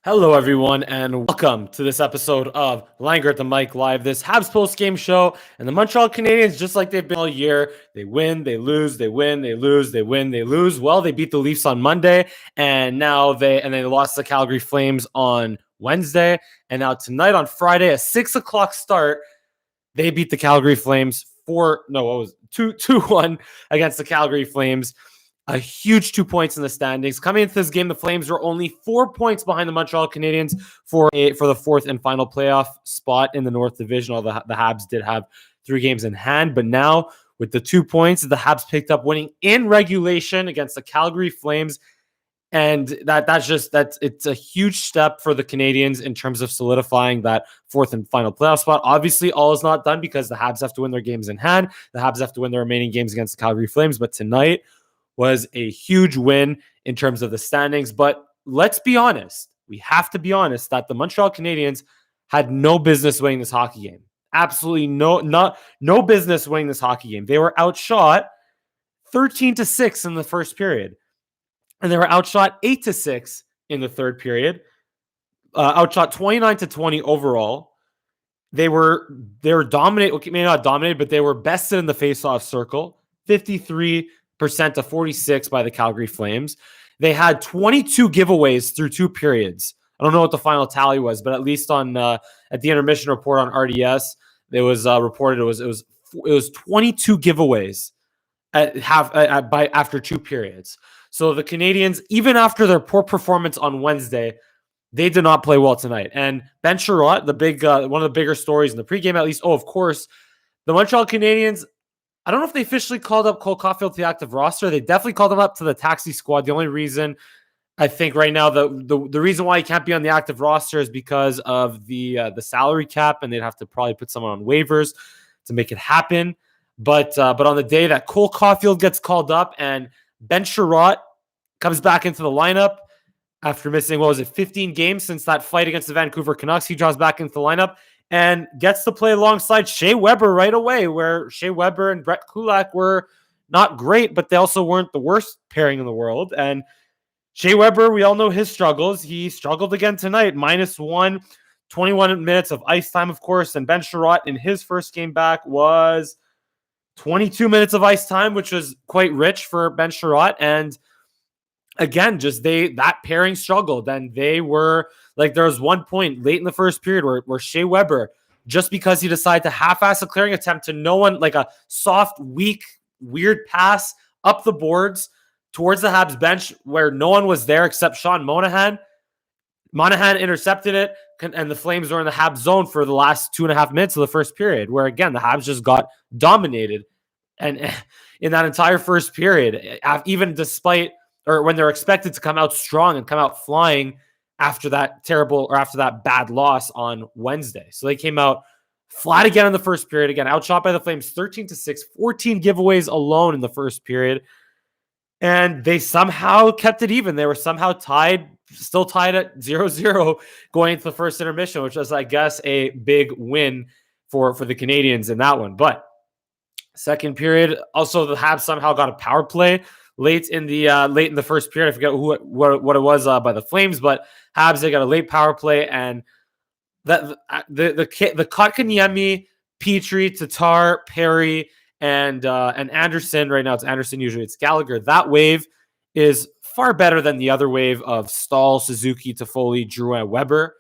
Hello, everyone, and welcome to this episode of Langer at the Mic Live, this Habs post-game show. And the Montreal Canadiens, just like they've been all year, they win, they lose, they win, they lose, they win, they lose. Well, they beat the Leafs on Monday, and now they lost the Calgary Flames on Wednesday. And now tonight on Friday, a 6:00 start, they beat the Calgary Flames 2-1 against the Calgary Flames. A huge 2 points in the standings. Coming into this game, the Flames were only 4 points behind the Montreal Canadiens for the fourth and final playoff spot in the North Division. Although the Habs did have 3 games in hand, but now with the 2 points the Habs picked up, winning in regulation against the Calgary Flames, and it's a huge step for the Canadiens in terms of solidifying that fourth and final playoff spot. Obviously, all is not done because the Habs have to win their games in hand. The Habs have to win their remaining games against the Calgary Flames, but tonight was a huge win in terms of the standings. But let's be honest. We have to be honest that the Montreal Canadiens had no business winning this hockey game. Absolutely no business winning this hockey game. They were outshot 13-6 in the first period. And they were outshot 8-6 in the third period. Outshot 29-20 overall. They were dominated. Okay, maybe not dominated, but they were bested in the faceoff circle. 53% to 46 by the Calgary Flames. They had 22 giveaways through 2 periods. I don't know what the final tally was, but at least on at the intermission report on RDS, it was reported it was 22 giveaways after 2 periods. So the Canadiens, even after their poor performance on Wednesday, they did not play well tonight. And Ben Sherratt, the big one of the bigger stories in the pregame, at least. Oh, of course, the Montreal Canadiens. I don't know if they officially called up Cole Caulfield to the active roster. They definitely called him up to the taxi squad. The only reason I think right now the reason why he can't be on the active roster is because of the salary cap, and they'd have to probably put someone on waivers to make it happen. But on the day that Cole Caulfield gets called up and Ben Sherratt comes back into the lineup after missing 15 games since that fight against the Vancouver Canucks, he draws back into the lineup and gets to play alongside Shea Weber right away, where Shea Weber and Brett Kulak were not great, but they also weren't the worst pairing in the world. And Shea Weber, we all know his struggles. He struggled again tonight, -1, 21 minutes of ice time, of course. And Ben Sherratt in his first game back was 22 minutes of ice time, which was quite rich for Ben Sherratt. And again, just that pairing struggled, and they were like, there was one point late in the first period where Shea Weber, just because he decided to half-ass a clearing attempt to no one, like a soft, weak, weird pass up the boards towards the Habs bench where no one was there except Sean Monahan. Monahan intercepted it, and the Flames were in the Habs zone for the last 2.5 minutes of the first period, where again, the Habs just got dominated. And in that entire first period, even despite, or when they're expected to come out strong and come out flying after that bad loss on Wednesday. So they came out flat again in the first period, again, outshot by the Flames 13-6, 14 giveaways alone in the first period. And they somehow kept it even. They were somehow still tied at 0-0 going into the first intermission, which was, I guess, a big win for the Canadiens in that one. But second period, also the Habs somehow got a power play late in the first period. I forget what it was by the Flames, but Habs, they got a late power play, and the Kotkaniemi, Petrie, Tatar, Perry, and Anderson. Right now it's Anderson. Usually it's Gallagher. That wave is far better than the other wave of Stahl, Suzuki, Toffoli, Drouin, Weber.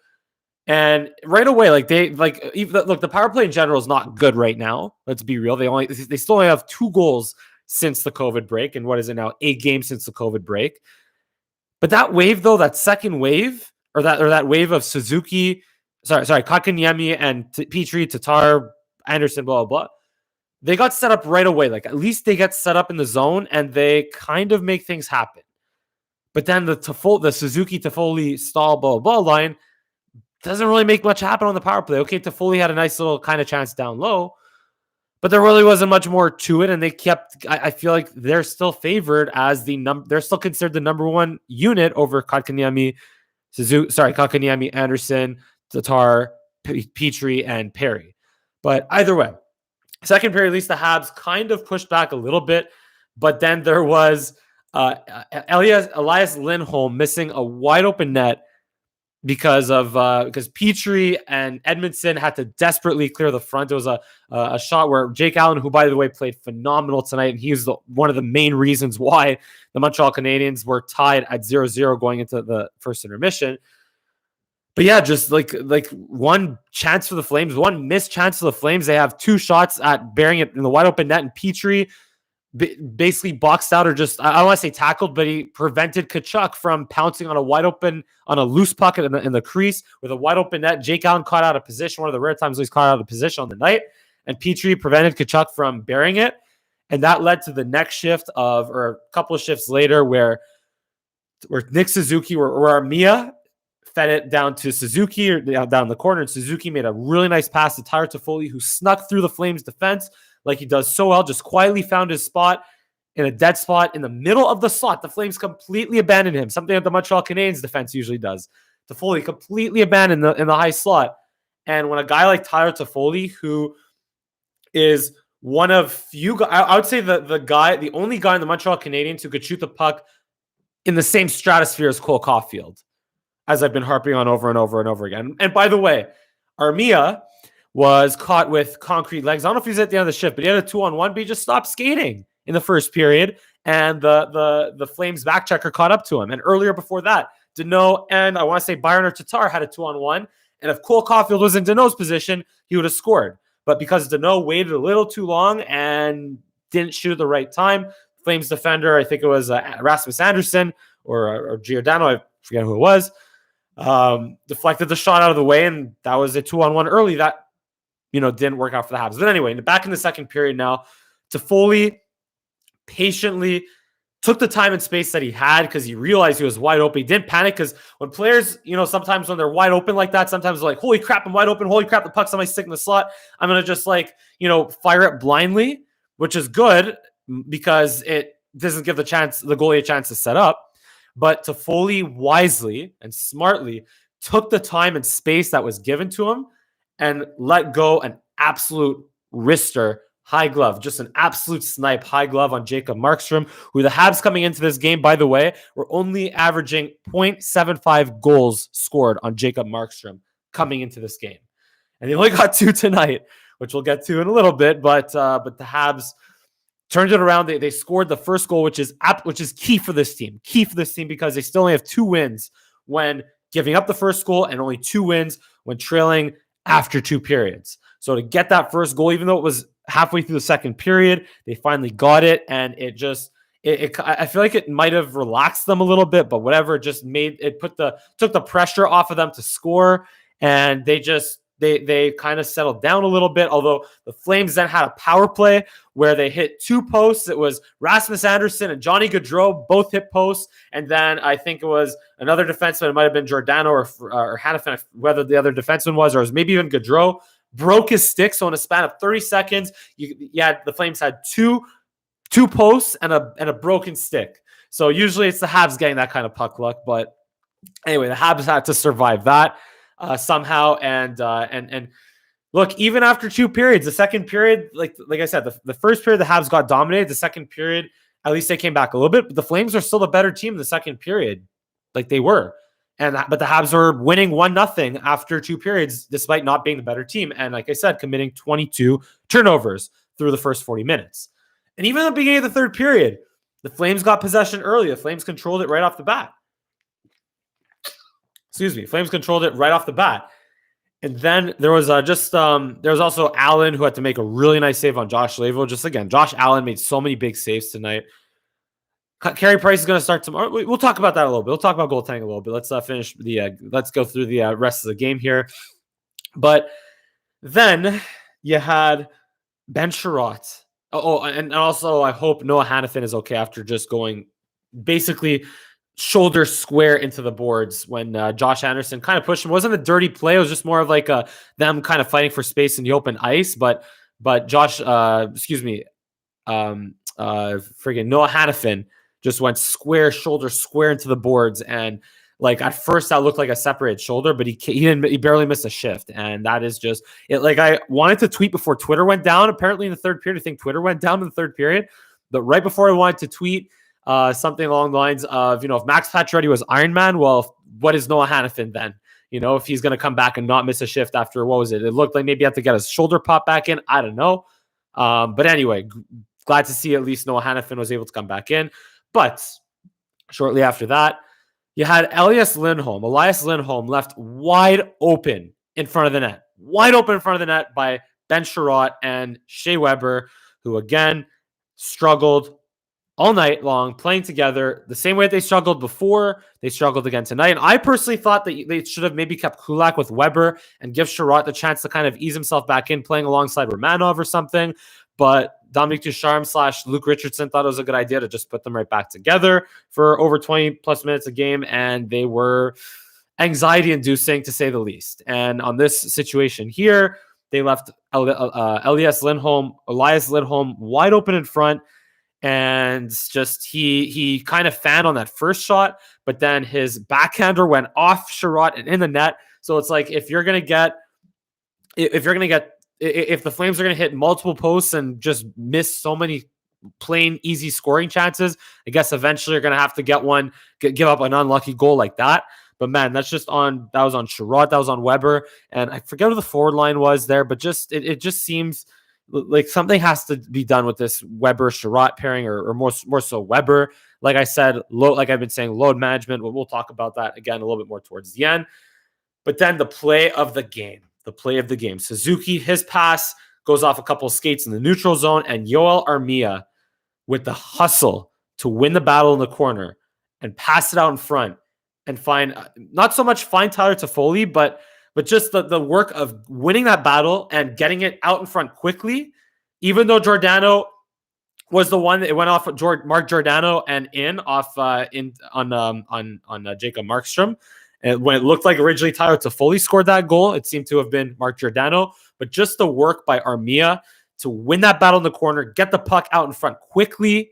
And right away, the power play in general is not good right now. Let's be real. They still only have 2 goals since the COVID break, and what is it now? 8 games since the COVID break. But that wave, though, that second wave, or that wave of Suzuki, Kotkaniemi and Petrie, Tatar, Anderson, blah, blah, blah, they got set up right away. Like, at least they get set up in the zone, and they kind of make things happen. But then the Suzuki, Toffoli, Stahl, blah, blah, blah line doesn't really make much happen on the power play. Okay, Toffoli had a nice little kind of chance down low, but there really wasn't much more to it, and they kept. I feel like they're still favored as they're still considered the number 1 unit over Kotkaniemi, Anderson, Tatar, Petrie, and Perry. But either way, second period, at least the Habs kind of pushed back a little bit, but then there was Elias Lindholm missing a wide open net because Petrie and Edmondson had to desperately clear the front. There was a shot where Jake Allen, who by the way played phenomenal tonight, and he was one of the main reasons why the Montreal Canadiens were tied at 0-0 going into the first intermission. But yeah, just like one chance for the Flames, one missed chance for the Flames. They have two shots at burying it in the wide open net, and Petrie basically boxed out, or just, I don't want to say tackled, but he prevented Tkachuk from pouncing on a loose puck in the crease with a wide open net. Jake Allen caught out of position, one of the rare times he's caught out of position on the night, and Petrie prevented Tkachuk from burying it. And that led to the next shift or a couple of shifts later where Nick Suzuki or Armia fed it down to Suzuki or down the corner, and Suzuki made a really nice pass to Tyler Toffoli, who snuck through the Flames defense like he does so well, just quietly found his spot in a dead spot in the middle of the slot. The Flames completely abandoned him, something that the Montreal Canadiens defense usually does. Toffoli completely abandoned in the high slot. And when a guy like Tyler Toffoli, who is one of few, I would say the only guy in the Montreal Canadiens who could shoot the puck in the same stratosphere as Cole Caulfield, as I've been harping on over and over and over again. And by the way, Armia was caught with concrete legs. I don't know if he's at the end of the shift, but he had a 2-on-1, but he just stopped skating in the first period, and the Flames back checker caught up to him. And earlier before that, Deneau and I want to say Byron or Tatar had a 2-on-1, and if Cole Caulfield was in Deneau's position, he would have scored. But because Deneau waited a little too long and didn't shoot at the right time, Flames defender, I think it was Rasmus Anderson or Giordano, I forget who it was, deflected the shot out of the way, and that was a 2-on-1 early that didn't work out for the Habs. But anyway, back in the second period now, Toffoli patiently took the time and space that he had because he realized he was wide open. He didn't panic because when players, sometimes when they're wide open like that, sometimes they're like, holy crap, I'm wide open. Holy crap, the puck's on my stick in the slot. I'm going to just fire it blindly, which is good because it doesn't give the goalie a chance to set up. But Toffoli wisely and smartly took the time and space that was given to him and let go an absolute wrister, high glove, just an absolute snipe, high glove on Jacob Markstrom, who the Habs coming into this game, by the way, were only averaging 0.75 goals scored on Jacob Markstrom coming into this game. And they only got 2 tonight, which we'll get to in a little bit, but the Habs turned it around. They scored the first goal, which is key for this team. Key for this team because they still only have 2 wins when giving up the first goal and only 2 wins when trailing after 2 periods. So to get that first goal, even though it was halfway through the second period, they finally got it, and I feel like it might have relaxed them a little bit, but whatever, just took the pressure off of them to score, and they kind of settled down a little bit. Although the Flames then had a power play where they hit 2 posts. It was Rasmus Anderson and Johnny Gaudreau both hit posts, and then I think it was another defenseman. It might have been Giordano or Hanifin, whether the other defenseman was, or it was maybe even Gaudreau, broke his stick. So in a span of 30 seconds, the Flames had two posts and a broken stick. So usually it's the Habs getting that kind of puck luck, but anyway, the Habs had to survive that somehow. And look, even after 2 periods, the second period, like I said, the first period the Habs got dominated. The second period, at least they came back a little bit, but the Flames are still the better team in the second period, like they were. But the Habs were winning 1-0 after 2 periods, despite not being the better team. And like I said, committing 22 turnovers through the first 40 minutes. And even at the beginning of the third period, the Flames got possession early. The Flames controlled it right off the bat. Flames controlled it right off the bat. And then there was there was also Allen, who had to make a really nice save on Josh Lavo. Just again, Josh Allen made so many big saves tonight. Carey Price is going to start tomorrow. We'll talk about that a little bit. We'll talk about goaltending a little bit. Let's let's go through the rest of the game here. But then you had Ben Sherratt. And also I hope Noah Hanifin is okay after just going basically shoulder square into the boards when Josh Anderson kind of pushed him. It wasn't a dirty play. It was just more of like them kind of fighting for space in the open ice. But Josh, friggin' Noah Hanifin just went shoulder square into the boards, and like at first that looked like a separated shoulder, but he barely missed a shift, and that is just it. Like I wanted to tweet before Twitter went down. Apparently in the third period, I think Twitter went down in the third period, but right before I wanted to tweet something along the lines of, if Max Pacioretty was Iron Man, well, what is Noah Hanifin then? if he's going to come back and not miss a shift after, what was it? It looked like maybe he had to get his shoulder pop back in. I don't know. But anyway, glad to see at least Noah Hannafin was able to come back in. But shortly after that, you had Elias Lindholm left wide open in front of the net. Wide open in front of the net by Ben Sherratt and Shea Weber, who again struggled all night long playing together the same way they struggled before. They struggled again tonight. And I personally thought that they should have maybe kept Kulak with Weber and give Sherratt the chance to kind of ease himself back in playing alongside Romanov or something. But Dominic Ducharme / Luke Richardson thought it was a good idea to just put them right back together for over 20 plus minutes a game. And they were anxiety inducing to say the least. And on this situation here, they left Elias Lindholm wide open in front. And just he kind of fanned on that first shot, but then his backhander went off Sherratt and in the net. So it's like if the Flames are going to hit multiple posts and just miss so many plain easy scoring chances, I guess eventually you're going to have to give up an unlucky goal like that. But man, that was on Sherratt, that was on Weber, and I forget who the forward line was there, but it just seems like something has to be done with this Weber-Sherratt pairing, or more so Weber. Like I said, like I've been saying, load management. We'll talk about that again a little bit more towards the end. But then the play of the game. Suzuki, his pass goes off a couple of skates in the neutral zone, and Yoel Armia with the hustle to win the battle in the corner and pass it out in front and not so much find Tyler Toffoli, but just the work of winning that battle and getting it out in front quickly, even though Giordano was the one that went off Mark Giordano and on Jacob Markstrom. And when it looked like originally Tyler Toffoli scored that goal, it seemed to have been Mark Giordano. But just the work by Armia to win that battle in the corner, get the puck out in front quickly,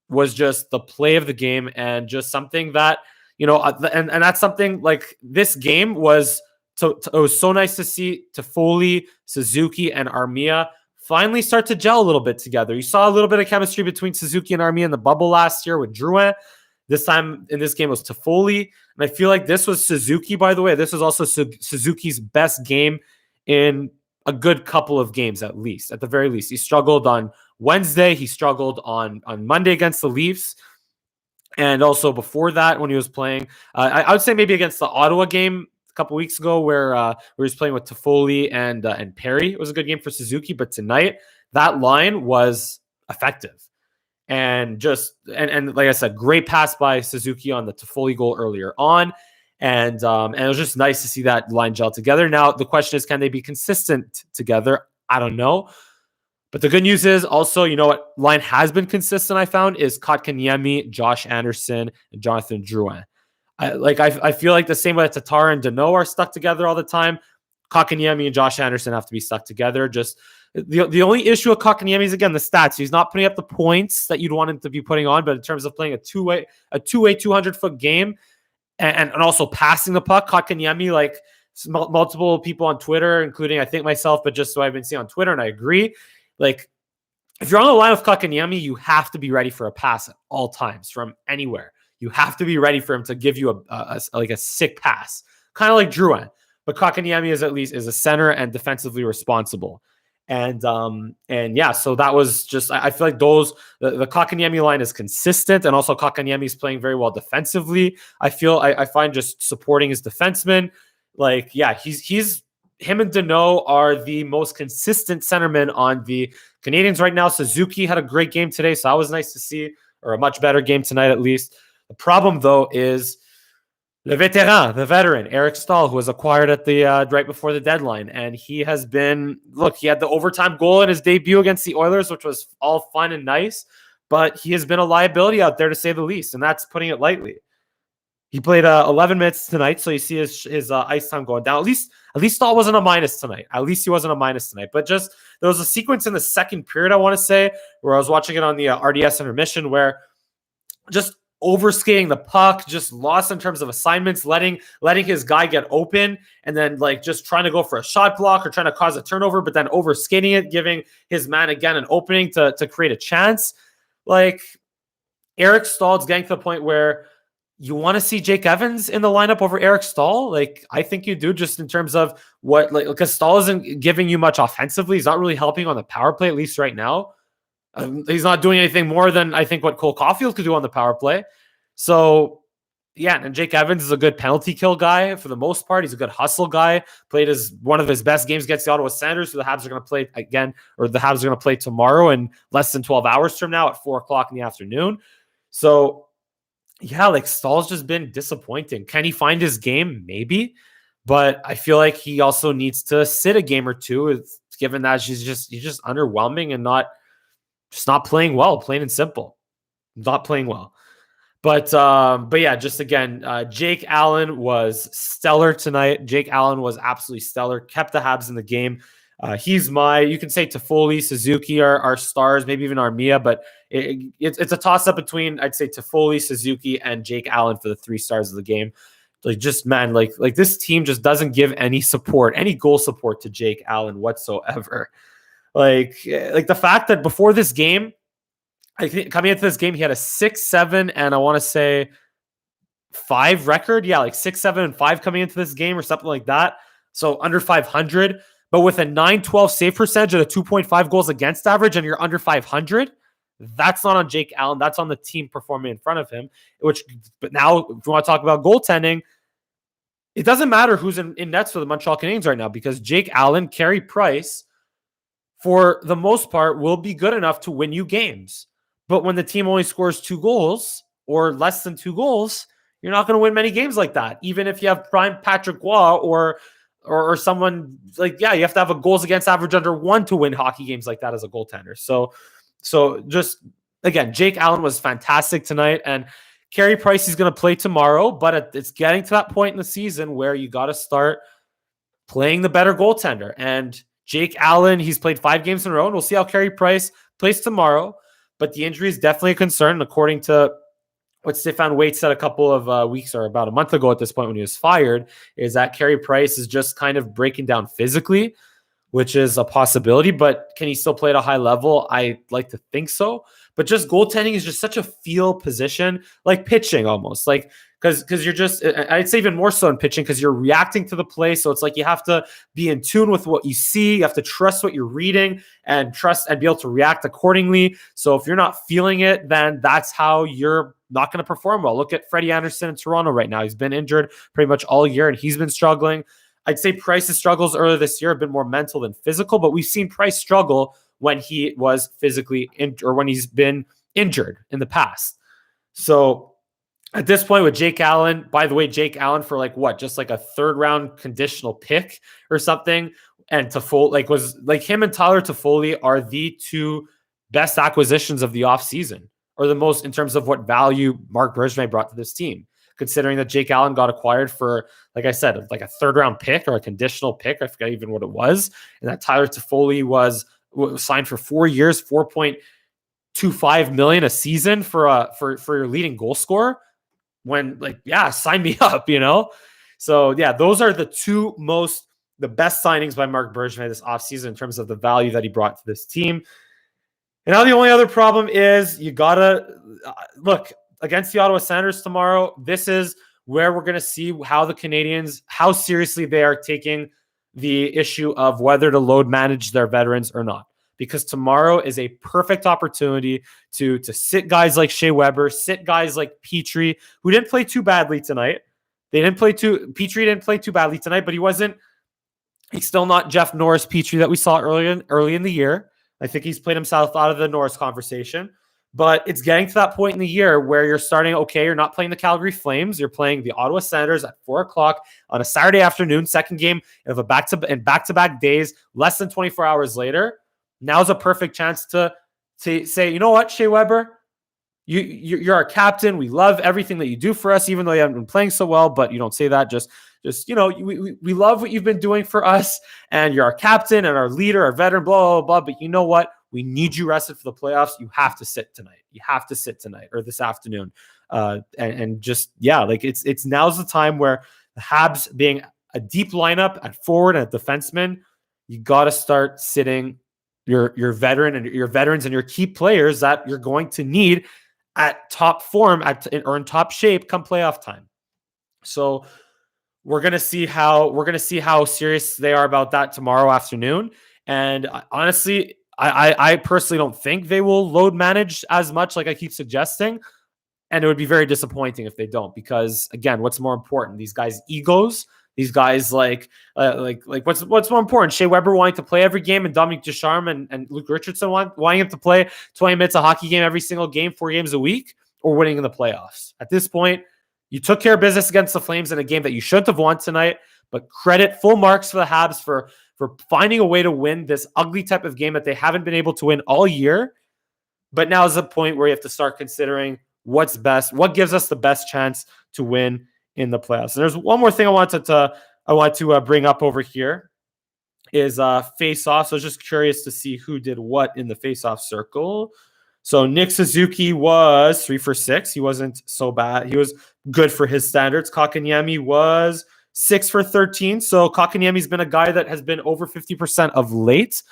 was just the play of the game, and just something that, and that's something like this game was. So it was so nice to see Toffoli, Suzuki, and Armia finally start to gel a little bit together. You saw a little bit of chemistry between Suzuki and Armia in the bubble last year with Drouin. This time in this game was Toffoli. And I feel like this was Suzuki, by the way. This was also Suzuki's best game in a good couple of games, at the very least. He struggled on Wednesday. He struggled on Monday against the Leafs. And also before that, when he was playing, I would say maybe against the Ottawa game a couple weeks ago, where he was playing with Toffoli and Perry. It was a good game for Suzuki, but tonight that line was effective, and like I said, great pass by Suzuki on the Toffoli goal earlier on, and it was just nice to see that line gel together. Now the question is, can they be consistent together? I don't know, but the good news is also, what line has been consistent, I found, is Kotkaniemi, Josh Anderson, and Jonathan Drouin. I feel like the same way that Tatar and Danault are stuck together all the time, Kotkaniemi and Josh Anderson have to be stuck together. Just the only issue with Kotkaniemi is, again, the stats. He's not putting up the points that you'd want him to be putting on, but in terms of playing a two-way 200-foot game and also passing the puck, Kotkaniemi, like multiple people on Twitter, including I think myself, but just so I've been seeing on Twitter, and I agree, like if you're on the line with Kotkaniemi, you have to be ready for a pass at all times from anywhere. You have to be ready for him to give you a sick pass, kind of like Drouin. But Kotkaniemi is a center and defensively responsible. And yeah, so that was just, I feel like the Kotkaniemi line is consistent, and also Kotkaniemi is playing very well defensively. I find just supporting his defensemen. Like, yeah, him and Danault are the most consistent centermen on the Canadiens right now. Suzuki had a great game today, so that was nice to see, or a much better game tonight at least. The problem, though, is the veteran, Eric Stahl, who was acquired at the right before the deadline. And he has been, he had the overtime goal in his debut against the Oilers, which was all fun and nice, but he has been a liability out there, to say the least, and that's putting it lightly. He played 11 minutes tonight, so you see his ice time going down. At least Stahl wasn't a minus tonight. But just, there was a sequence in the second period, I want to say, where I was watching it on the RDS intermission, where just overskating the puck, just lost in terms of assignments, letting his guy get open, and then just trying to go for a shot block or trying to cause a turnover, but then overskating it, giving his man again an opening to create a chance. Eric Stahl's getting to the point where you want to see Jake Evans in the lineup over Eric Stahl? Like, I think you do, just in terms of what, like, because Stahl isn't giving you much offensively. He's not really helping on the power play, at least right now. He's not doing anything more than I think what Cole Caulfield could do on the power play. So, yeah, and Jake Evans is a good penalty kill guy for the most part. He's a good hustle guy. Played as one of his best games against the Ottawa Senators, who the Habs are going to play again, or the Habs are going to play tomorrow in less than 12 hours from now at 4 o'clock in the afternoon. So, yeah, like Stahl's just been disappointing. Can he find his game? Maybe. But I feel like he also needs to sit a game or two, given that he's just underwhelming and not playing well, plain and simple. Not playing well. But yeah, just again, Jake Allen was stellar tonight. Jake Allen was absolutely stellar. Kept the Habs in the game. He's you can say Toffoli, Suzuki are stars, maybe even Armia, but it's a toss-up between, I'd say, Toffoli, Suzuki, and Jake Allen for the 3 stars of the game. Like, just, man, like this team just doesn't give any support, any goal support to Jake Allen whatsoever. Like the fact that before this game, I think coming into this game, he had a 6-7 and I want to say 5 record. Yeah, like 6-7-5 coming into this game or something like that. So under 500, but with a 912 save percentage and a 2.5 goals against average, and you're under 500. That's not on Jake Allen. That's on the team performing in front of him. But now, if we want to talk about goaltending, it doesn't matter who's in nets for the Montreal Canadiens right now, because Jake Allen, Carey Price, for the most part, will be good enough to win you games. But when the team only scores 2 goals or less than 2 goals, you're not going to win many games like that. Even if you have prime Patrick Waugh or someone like, yeah, you have to have a goals against average under 1 to win hockey games like that as a goaltender. So just, again, Jake Allen was fantastic tonight, and Carey Price is going to play tomorrow, but it's getting to that point in the season where you got to start playing the better goaltender. And Jake Allen, he's played 5 games in a row, and we'll see how Carey Price plays tomorrow. But the injury is definitely a concern, according to what Stefan Waite said a couple of weeks or about a month ago at this point when he was fired, is that Carey Price is just kind of breaking down physically, which is a possibility. But can he still play at a high level? I like to think so. But just goaltending is just such a feel position, like pitching almost. Like, because you're just, I'd say even more so in pitching, because you're reacting to the play. So it's like you have to be in tune with what you see. You have to trust what you're reading and trust and be able to react accordingly. So if you're not feeling it, then that's how you're not going to perform well. Look at Freddie Anderson in Toronto right now. He's been injured pretty much all year, and he's been struggling. I'd say Price's struggles earlier this year have been more mental than physical, but we've seen Price struggle when he was physically or when he's been injured in the past. So at this point with Jake Allen, by the way, Jake Allen for just like a 3rd round conditional pick or something. And Toffoli, was like him and Tyler Toffoli are the 2 best acquisitions of the offseason, or the most in terms of what value Marc Bergevin brought to this team, considering that Jake Allen got acquired for, like I said, like a 3rd round pick or a conditional pick. I forget even what it was. And that Tyler Toffoli was signed for 4 years, $4.25 million a season for your leading goal scorer. When, sign me up, So yeah, those are the best signings by Marc Bergevin this offseason in terms of the value that he brought to this team. And now the only other problem is you gotta look against the Ottawa Senators tomorrow. This is where we're going to see how the Canadiens, how seriously they are taking the issue of whether to load manage their veterans or not. Because tomorrow is a perfect opportunity to sit guys like Shea Weber, sit guys like Petrie, who didn't play too badly tonight. Petrie didn't play too badly tonight, but he's still not Jeff Norris Petrie that we saw early in the year. I think he's played himself out of the Norris conversation. But it's getting to that point in the year where you're starting, okay, you're not playing the Calgary Flames. You're playing the Ottawa Senators at 4 o'clock on a Saturday afternoon, second game of back-to-back days, less than 24 hours later. Now's a perfect chance to say, you know what, Shea Weber, you're our captain. We love everything that you do for us, even though you haven't been playing so well, but you don't say that. Just we love what you've been doing for us, and you're our captain and our leader, our veteran, blah, blah, blah. But you know what? We need you rested for the playoffs. You have to sit tonight. You have to sit tonight or this afternoon. It's now's the time where the Habs, being a deep lineup at forward and at defenseman, you got to start sitting your veterans and your key players that you're going to need at top form or in top shape come playoff time. So we're gonna see how serious they are about that tomorrow afternoon. And honestly, I personally don't think they will load manage as much, like I keep suggesting. And it would be very disappointing if they don't, because again, what's more important? These guys' egos. These guys like what's more important? Shea Weber wanting to play every game, and Dominic Ducharme and Luke Richardson wanting him to play 20 minutes a hockey game every single game, 4 games a week, or winning in the playoffs. At this point, you took care of business against the Flames in a game that you shouldn't have won tonight, but credit full marks for the Habs for finding a way to win this ugly type of game that they haven't been able to win all year. But now is the point where you have to start considering what's best, what gives us the best chance to win in the playoffs. And there's one more thing I want to bring up over here is face-off. So I was just curious to see who did what in the face-off circle. So Nick Suzuki was 3 for 6. He wasn't so bad. He was good for his standards. Kotkaniemi was 6 for 13. So Kotkaniemi's been a guy that has been over 50% of late.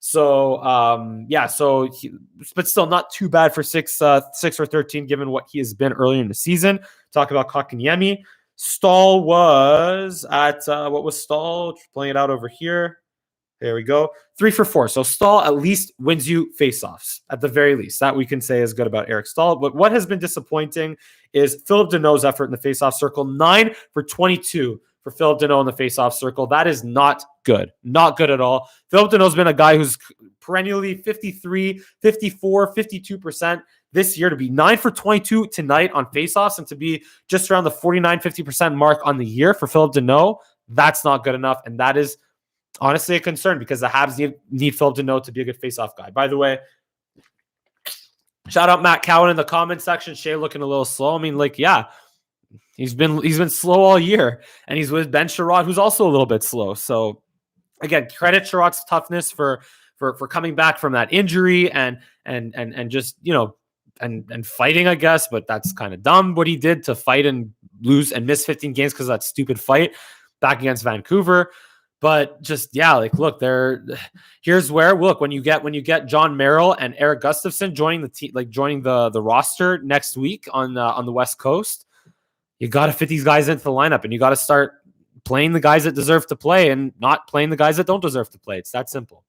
So but still not too bad for 6 or 13 given what he has been earlier in the season. Talk about Kotkaniemi. Stahl was at what was Stahl? Playing it out over here. There we go. 3 for 4. So Stahl at least wins you faceoffs at the very least. That we can say is good about Eric Stahl. But what has been disappointing is Philip Deneau's effort in the faceoff circle. 9 for 22 for Philip Deneau in the faceoff circle. That is not good. Not good at all. Philip Deneau's been a guy who's perennially 53, 54, 52% this year. To be 9 for 22 tonight on faceoffs and to be just around the 49, 50% mark on the year for Philip Deneau, that's not good enough. And that is honestly a concern because the Habs need Philip Deneau to be a good faceoff guy. By the way, shout out Matt Cowan in the comment section. Shea looking a little slow. I mean, he's been slow all year, and he's with Ben Sherrod, who's also a little bit slow. So again, credit Sherrod's toughness for coming back from that injury and just and fighting, I guess. But that's kind of dumb what he did to fight and lose and miss 15 games because of that stupid fight back against Vancouver. But just look, here's where when you get John Merrill and Eric Gustafson joining the team, joining the roster next week on the West Coast. You got to fit these guys into the lineup, and you got to start playing the guys that deserve to play and not playing the guys that don't deserve to play. It's that simple.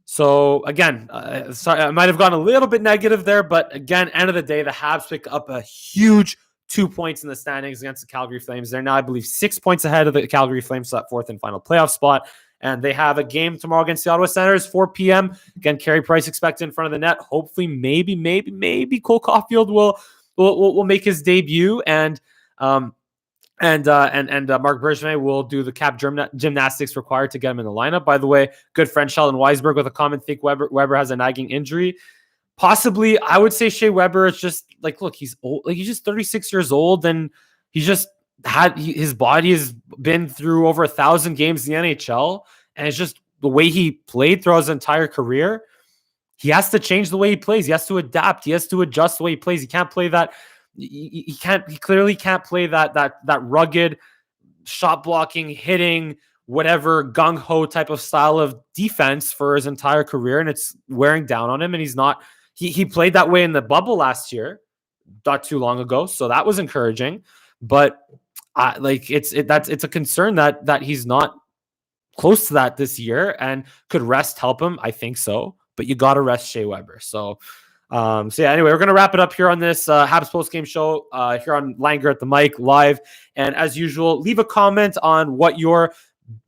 So again, sorry, I might have gone a little bit negative there, but again, end of the day, the Habs pick up a huge 2 points in the standings against the Calgary Flames. They're now, I believe, 6 points ahead of the Calgary Flames, so that 4th and final playoff spot. And they have a game tomorrow against the Ottawa Senators, 4 p.m. Again, Carey Price expected in front of the net. Hopefully, maybe Cole Caulfield will make his debut, and Mark Bergevin will do the cap gymnastics required to get him in the lineup. By the way, good friend Sheldon Weisberg with a comment, think Weber has a nagging injury. Possibly, I would say Shea Weber is just look, he's old. He's just 36 years old, and he's just his body has been through over 1,000 games in the NHL, and it's just the way he played throughout his entire career. He has to change the way he plays. He has to adapt. He has to adjust the way he plays. He can't play that. He clearly can't play that rugged shot blocking, hitting, whatever gung ho type of style of defense for his entire career, and it's wearing down on him. And he's not. He played that way in the bubble last year, not too long ago, so that was encouraging. But it's a concern that he's not close to that this year, and could rest help him? I think so, but you got to rest Shea Weber. So anyway, we're going to wrap it up here on this Habs postgame show here on Langer at the Mic live. And as usual, leave a comment on what your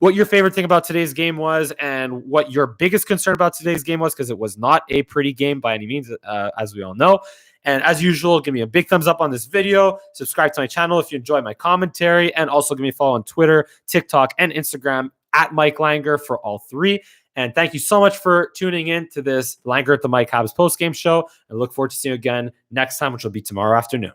favorite thing about today's game was and what your biggest concern about today's game was, because it was not a pretty game by any means, as we all know. And as usual, give me a big thumbs up on this video. Subscribe to my channel if you enjoy my commentary. And also give me a follow on Twitter, TikTok, and Instagram at Mike Langer for all 3. And thank you so much for tuning in to this Langer at the Mic Habs postgame show. I look forward to seeing you again next time, which will be tomorrow afternoon.